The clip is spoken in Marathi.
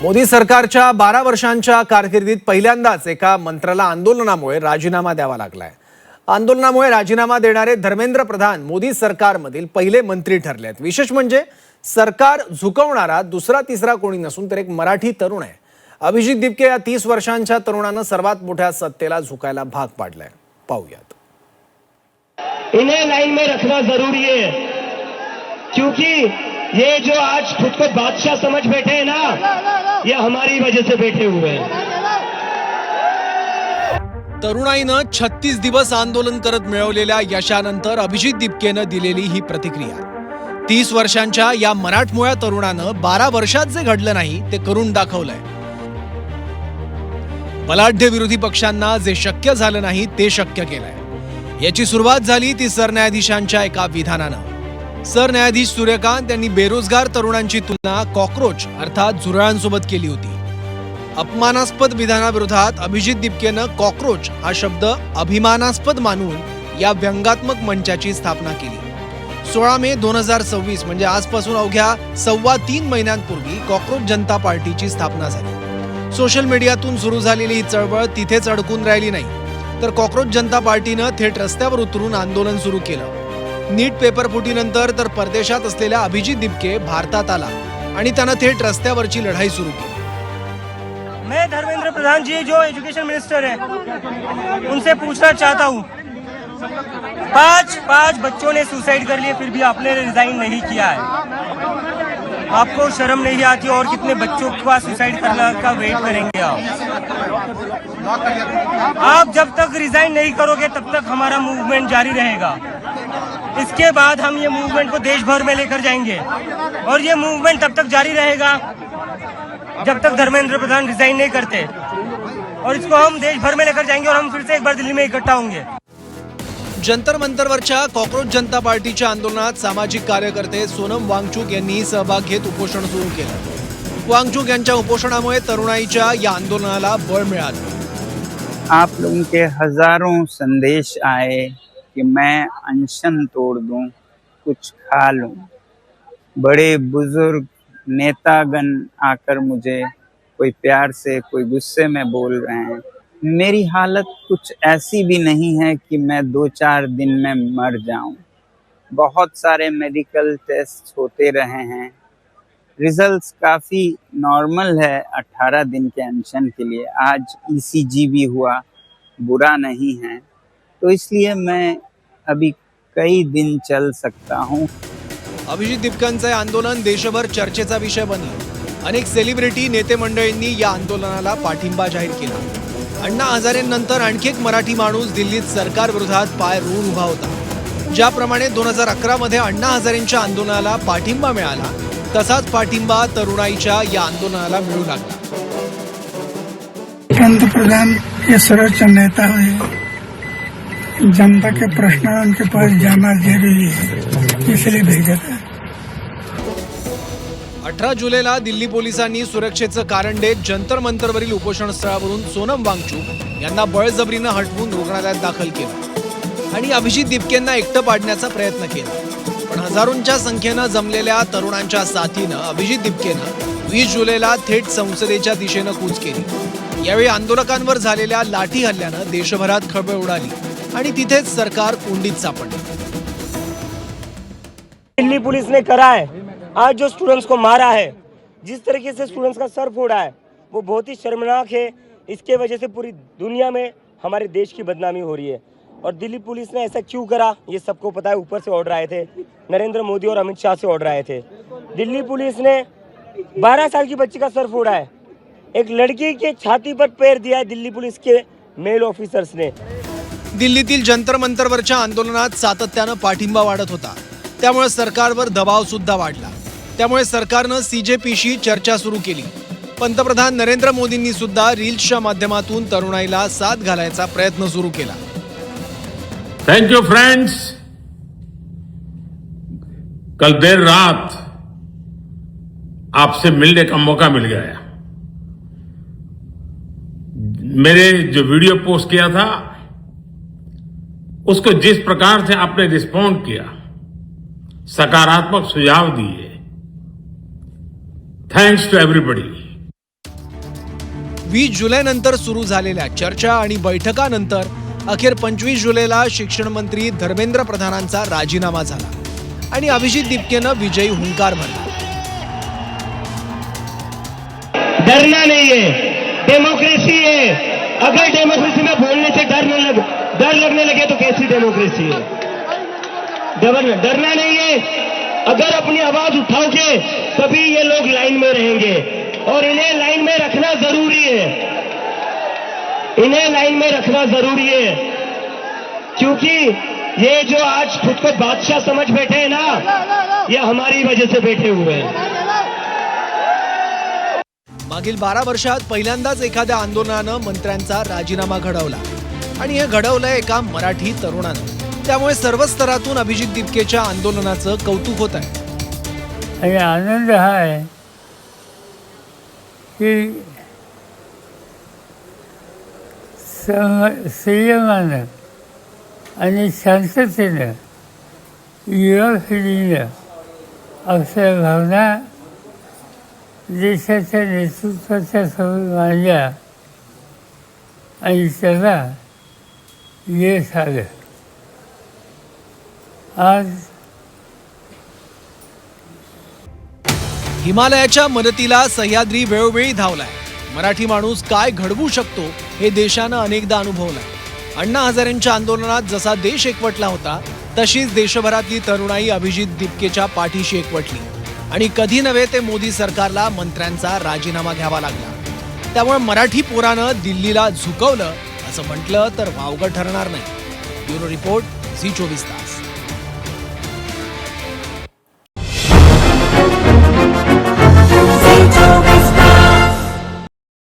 मोदी सरकारच्या 12 वर्षांच्या कारकिर्दीत पहिल्यांदाच एका मंत्र्याला आंदोलनामुळे राजीनामा द्यावा लागलाय। आंदोलनामुळे राजीनामा देणारे धर्मेंद्र प्रधान मोदी सरकारमधील पहिले मंत्री ठरले आहेत। विशेष म्हणजे सरकार झुकवणारा दुसरा तिसरा कोणी नसून तर एक मराठी तरुण आहे। अभिजित दिपके या 30 वर्षांच्या तरुणानं सर्वात मोठ्या सत्तेला झुकायला भाग पाडलाय। पाहूयात। इन्हें लाइन में रखना जरूरी है, क्योंकि ये जो आज खुद को बादशाह समझ बैठे हैं ना, ये हमारी वजह से बैठे हुए हैं। तरुणाईनं 36 दिवस आंदोलन करत मिळवलेल्या यशानंतर अभिजित दिपकेनं दिलेली ही प्रतिक्रिया। 30 वर्षांच्या या मराठमोळ्या तरुणानं 12 वर्षात जे घडलं नाही ते करून दाखवलंय। बलाढ्य विरोधी पक्षांना जे शक्य झालं नाही ते शक्य केलंय। याची सुरुवात झाली ती सरन्यायाधीशांच्या एका विधानानं। सरन्यायाधीश सूर्यकांत यांनी बेरोजगार तरुणांची तुलना कॉकरोच अर्थात झुरळांसोबत केली होती। अपमानास्पद विधानाविरोधात अभिजित दिपकेनं कॉकरोच हा शब्द अभिमानास्पद मानून या व्यंगात्मक मंचाची स्थापना केली। 16 मे 2026 म्हणजे आजपासून अवघ्या 3.25 महिन्यांपूर्वी कॉकरोच जनता पार्टीची स्थापना झाली। सोशल मीडियातून सुरू झालेली ही चळवळ तिथेच अडकून राहिली नाही, तर कॉकरोच जनता पार्टीनं थेट रस्त्यावर उतरून आंदोलन सुरू केलं। नीट पेपर फुटीनंतर तर परदेशात असलेला अभिजित दिपके भारतात आला आणि त्यानं थेट रस्त्यावरची लढाई सुरू केली। मैं धर्मेंद्र प्रधान जी जो एजुकेशन मिनिस्टर है, उनसे पूछना चाहता हूँ, पांच बच्चों ने सुसाइड कर लिए फिर भी आपने रिजाइन नहीं किया है। आपको शर्म नहीं आती? और कितने बच्चों का सुसाइड करने का वेट करेंगे आप जब तक रिजाइन नहीं करोगे तब तक हमारा मूवमेंट जारी रहेगा। इसके बाद हम ये मूवमेंट को देश भर में लेकर जाएंगे और ये मूवमेंट तब तक जारी रहेगा जब तक धर्मेंद्र प्रधान रिजाइन नहीं करते, और इसको हम देश भर में लेकर जाएंगे और हम फिर से एक बार दिल्ली में इकट्ठा होंगे। जंतर मंतरवरच्या कॉकरोच जनता पार्टीच्या आंदोलनात सामाजिक कार्यकर्ते सोनम वांगचुक यांनी सहभाग घेत उपोषण सुरू केलं। वांगचुक यांच्या उपोषणामुळे तरुणाईच्या या आंदोलनाला बळ मिळालं। आप लोगों के हजारों संदेश आए कि मैं अनशन तोड़ दूं, कुछ खा लूं। बड़े बुजुर्ग नेतागण आकर मुझे कोई प्यार से कोई गुस्से में बोल रहे हैं। मेरी हालत कुछ ऐसी भी नहीं है कि मैं 2-4 दिन में मर जाऊं। बहुत सारे मेडिकल टेस्ट होते रहे हैं, रिजल्ट्स काफ़ी नॉर्मल है 18 दिन के अनशन के लिए। आज ईसीजी भी हुआ, बुरा नहीं है, तो इसलिए मैं अभी कई दिन चल सकता हूँ। अभिजित दिपकेंचे आंदोलन देशभर चर्चेचा विषय बनलं। अनेक सेलिब्रिटी नेते मंडळींनी या आंदोलनाला पाठिंबा जाहीर केला। अण्णा हजारेंनंतर आणखी एक मराठी माणूस दिल्लीत सरकार विरोधात पाय रोवून उभा होता। ज्याप्रमाणे 2011 मध्ये अण्णा हजारेंच्या आंदोलनाला पाठिंबा मिळाला, तसाच पाठिंबा तरुणाईच्या या आंदोलनाला मिळू लागला। पंतप्रधान ये सर्वोच्च नेता हुए, जनता के प्रश्न उनके पास जाना जरूरी है, इसलिए भेजा था। 18 जुलैला दिल्ली पोलिसांनी सुरक्षेचं कारण देत जंतर मंतरवरील उपोषण स्थळावरून सोनम वांगचुक यांना बळजबरीनं हटवून रुग्णालयात दाखल केलं आणि अभिजित दिपकेंना एकटं पाडण्याचा प्रयत्न केला। पण हजारोंच्या संख्येनं जमलेल्या तरुणांच्या साथीनं अभिजित दिपकेनं 20 जुलैला थेट संसदेच्या दिशेनं कूच केली। यावेळी आंदोलकांवर झालेल्या लाठी हल्ल्यानं देशभरात खळबळ उडाली आणि तिथेच सरकार कोंडीत सापडलं। दिल्ली पुलिस ने करा है, आज जो स्टूडेंट्स को मारा है, जिस तरीके से स्टूडेंट्स का सर फोड़ा है, वो बहुत ही शर्मनाक है। इसके वजह से पूरी दुनिया में हमारे देश की बदनामी हो रही है। और दिल्ली पुलिस ने ऐसा क्यों करा ये सबको पता है। ऊपर से ऑर्डर आए थे, नरेंद्र मोदी और अमित शाह से ऑर्डर आए थे। दिल्ली पुलिस ने 12 साल की बच्ची का सर फोड़ा है, एक लड़की के छाती पर पैर दिया है दिल्ली पुलिस के मेल ऑफिसर्स ने। दिल्लीतील जंतर मंतरवरच्या आंदोलनात सातत्यानं पाठिंबा वाढत होता, त्यामुळे सरकारवर दबाव सुद्धा वाढला। त्यामुळे सरकारनं सीजेपीशी चर्चा सुरू केली। पंतप्रधान नरेंद्र मोदींनी सुद्धा रील्सच्या माध्यमातून तरुणाईला साथ घालायचा प्रयत्न सुरू केला। Thank you friends. कल देर रात आपसे मिलने का मौका मिल गया। मेरे जो वीडियो पोस्ट किया था उसको जिस प्रकार से आपने रिस्पॉन्ड किया, सकारात्मक सुझाव दिए, थैंक्स टू एवरीबॉडी। 20 जुलैनंतर सुरू झालेल्या चर्चा आणि बैठकानंतर अखेर 25 जुलैला शिक्षण मंत्री धर्मेंद्र प्रधानांचा राजीनामा झाला आणि अभिजित दिपकेनं विजयी हुंकार भरला. डरना नहीं है, डेमोक्रेसी है. अगर डेमोक्रेसी में बोलने से डर लगने लगे तो कैसी डेमोक्रेसी है? डरना नहीं है. अगर अपनी आवाज उठाओगे तभी ये लोग लाइन में रहेंगे और इन्हें लाइन में रखना जरूरी है. इन्हें लाइन में रखना जरूरी है क्योंकि ये जो आज खुद को बादशाह समझ बैठे हैं ना, ये हमारी वजह से बैठे हुए हैं. मागील 12 वर्षात पहिल्यांदाच एखाद्या आंदोलनानं मंत्र्यांचा राजीनामा घडवला आणि हे घडवलंय एका मराठी तरुणानं. त्यामुळे सर्व स्तरातून अभिजित दिपकेच्या आंदोलनाचं कौतुक होत आहे. आणि आनंद हा आहे की संयमानं आणि शांततेनं युवा पिढीनं आपल्या भावना देशाच्या नेतृत्वाच्या समोर मांडल्या आणि त्याला यश आलं. आज हिमालयाच्या मदतीला सह्याद्री वेळोवेळी धावलाय. मराठी माणूस काय घडवू शकतो हे देशानं अनेकदा अनुभवलंय. अण्णा हजारेंच्या आंदोलनात जसा देश एकवटला होता तशीच देशभरातली तरुणाई अभिजित दिपकेच्या पाठीशी एकवटली आणि कधी नव्हे ते मोदी सरकारला मंत्र्यांचा राजीनामा घ्यावा लागला. त्यामुळे मराठी पोरानं दिल्लीला झुकवलं असं म्हटलं तर वावगं ठरणार नाही. ब्युरो रिपोर्ट, झी 24 तास.